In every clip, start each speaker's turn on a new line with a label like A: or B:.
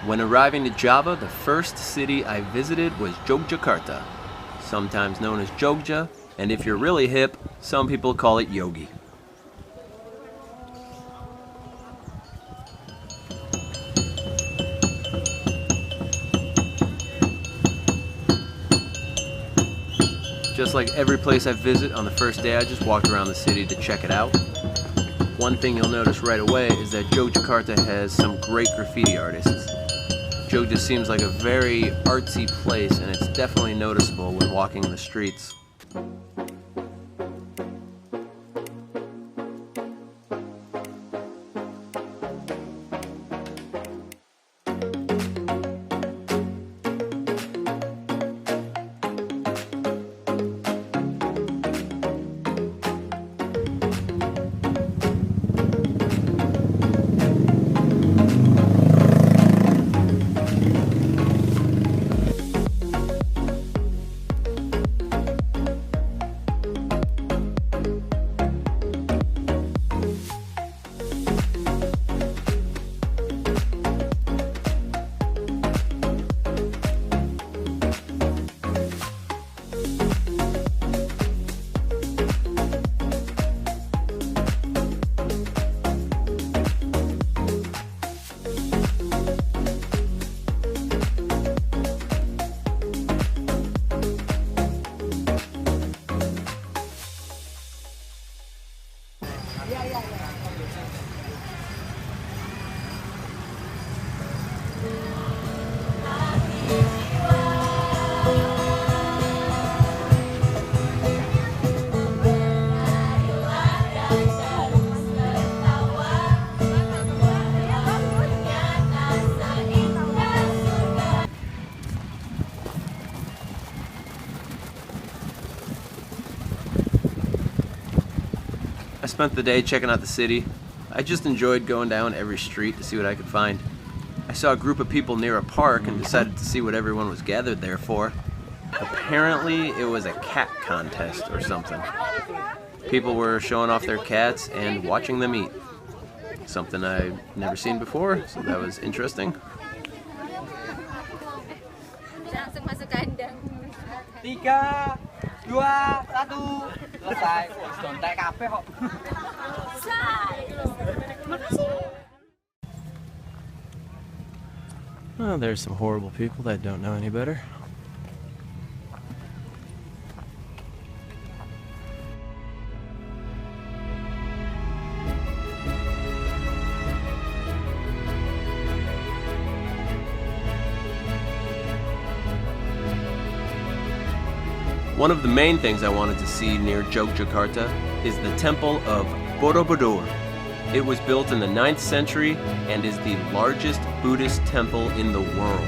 A: When arriving to Java, the first city I visited was Yogyakarta, sometimes known as Jogja, and if you're really hip, some people call it Yogi. Just like every place I visit, on the first day I just walked around the city to check it out. One thing you'll notice right away is that Yogyakarta has some great graffiti artists. Jogja seems like a very artsy place, and it's definitely noticeable when walking the streets. I spent the day checking out the city. I just enjoyed going down every street to see what I could find. I saw a group of people near a park and decided to see what everyone was gathered there for. Apparently it was a cat contest or something. People were showing off their cats and watching them eat. Something I've never seen before, so that was interesting.
B: Langsung masuk kandang.
C: 3, 2, 1, selesai. Dontek kabeh kok.
A: Well, there's some horrible people that don't know any better. One of the main things I wanted to see near Yogyakarta is the temple of Borobudur. It was built in the 9th century and is the largest Buddhist temple in the world.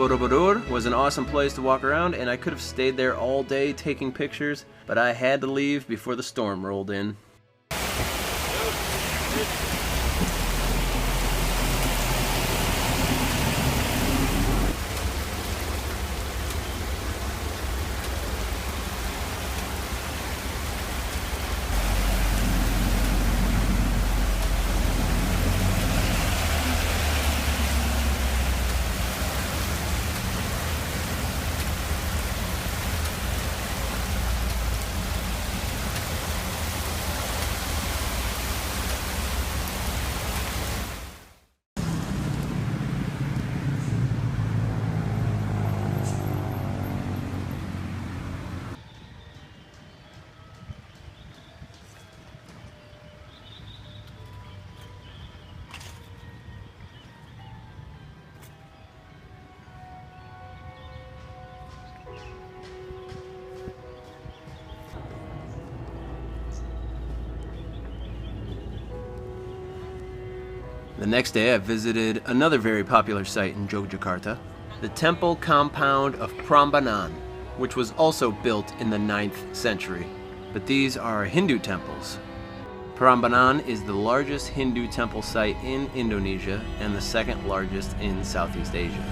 A: Borobudur was an awesome place to walk around, and I could have stayed there all day taking pictures, but I had to leave before the storm rolled in. The next day I visited another very popular site in Yogyakarta, the temple compound of Prambanan, which was also built in the 9th century. But these are Hindu temples. Prambanan is the largest Hindu temple site in Indonesia and the second largest in Southeast Asia.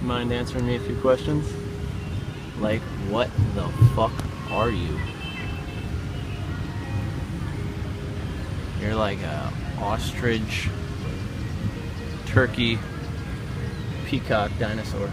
A: Mind answering me a few questions? Like, what the fuck are you? You're like a ostrich, turkey, peacock dinosaur.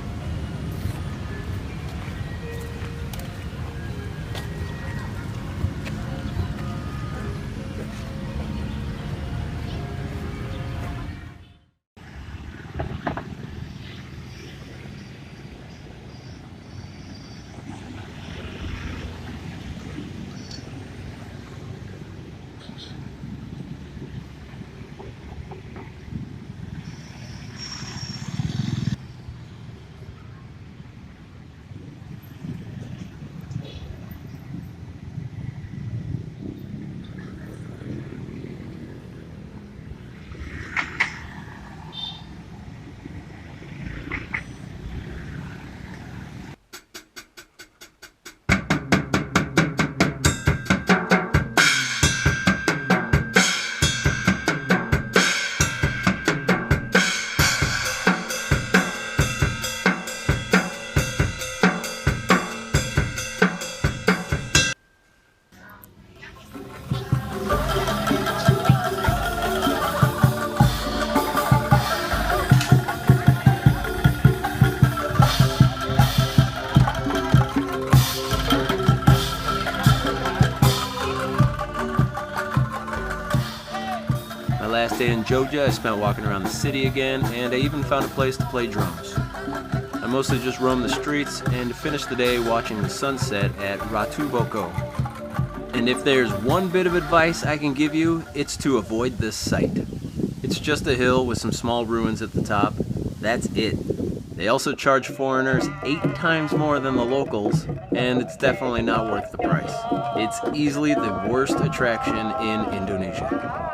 A: day in Yogya, I spent walking around the city again, and I even found a place to play drums. I mostly just roamed the streets and finished the day watching the sunset at Ratu Boko. And if there's one bit of advice I can give you, it's to avoid this site. It's just a hill with some small ruins at the top. That's it. They also charge foreigners 8 times more than the locals, and it's definitely not worth the price. It's easily the worst attraction in Indonesia.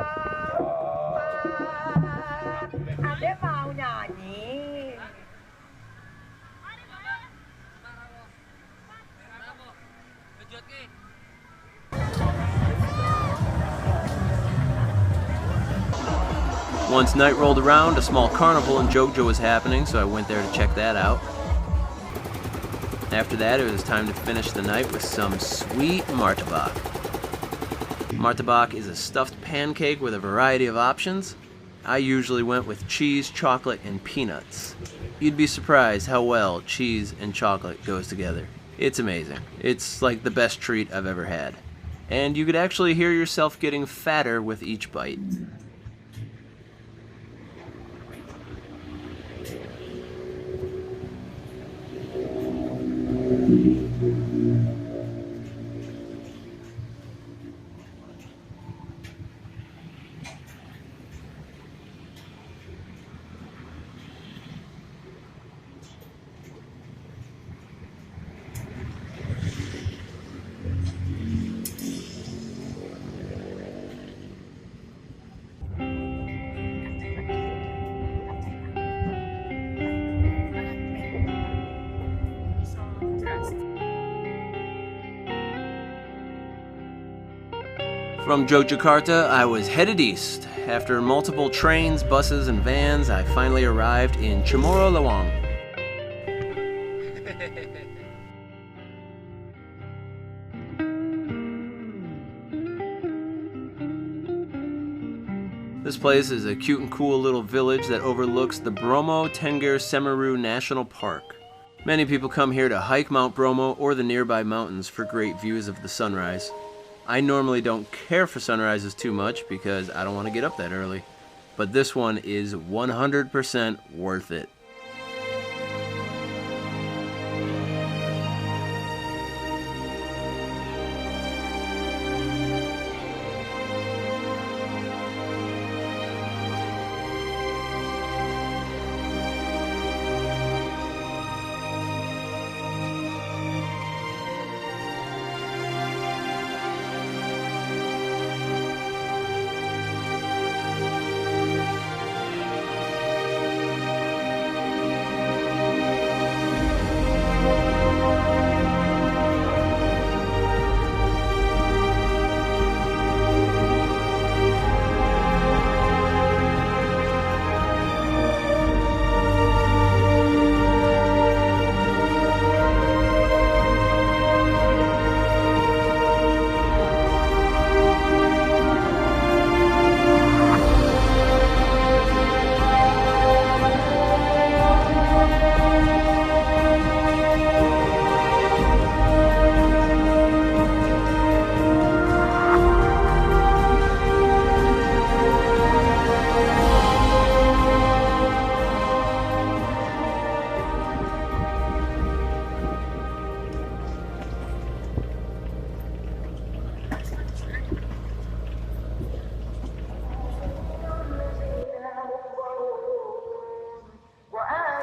A: Once night rolled around, a small carnival in Yogya was happening, so I went there to check that out. After that, it was time to finish the night with some sweet martabak. Martabak is a stuffed pancake with a variety of options. I usually went with cheese, chocolate, and peanuts. You'd be surprised how well cheese and chocolate goes together. It's amazing. It's like the best treat I've ever had. And you could actually hear yourself getting fatter with each bite. From Yogyakarta, I was headed east. After multiple trains, buses, and vans, I finally arrived in Cemoro Lawang. This place is a cute and cool little village that overlooks the Bromo, Tengger, Semeru National Park. Many people come here to hike Mount Bromo or the nearby mountains for great views of the sunrise. I normally don't care for sunrises too much because I don't want to get up that early, but this one is 100% worth it.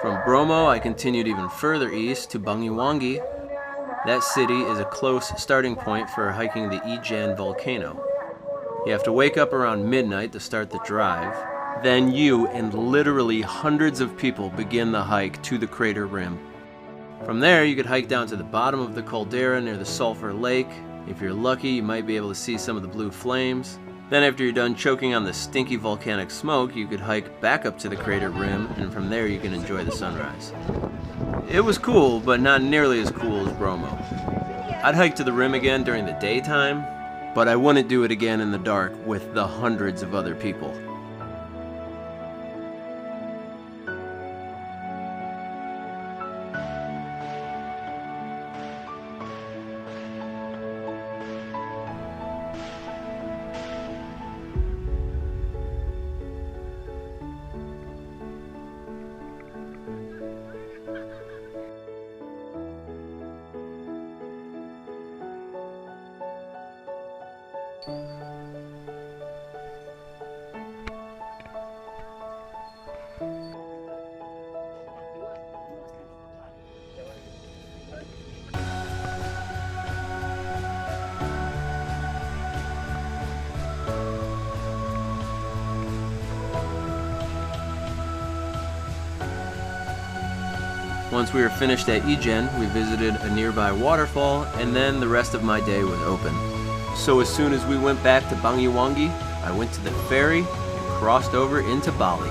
A: From Bromo, I continued even further east to Banyuwangi. That city is a close starting point for hiking the Ijen volcano. You have to wake up around midnight to start the drive. Then you and literally hundreds of people begin the hike to the crater rim. From there, you could hike down to the bottom of the caldera near the Sulphur Lake. If you're lucky, you might be able to see some of the blue flames. Then after you're done choking on the stinky volcanic smoke, you could hike back up to the crater rim, and from there you can enjoy the sunrise. It was cool, but not nearly as cool as Bromo. I'd hike to the rim again during the daytime, but I wouldn't do it again in the dark with the hundreds of other people. Once we were finished at Ijen, we visited a nearby waterfall, and then the rest of my day was open. So as soon as we went back to Banyuwangi, I went to the ferry and crossed over into Bali.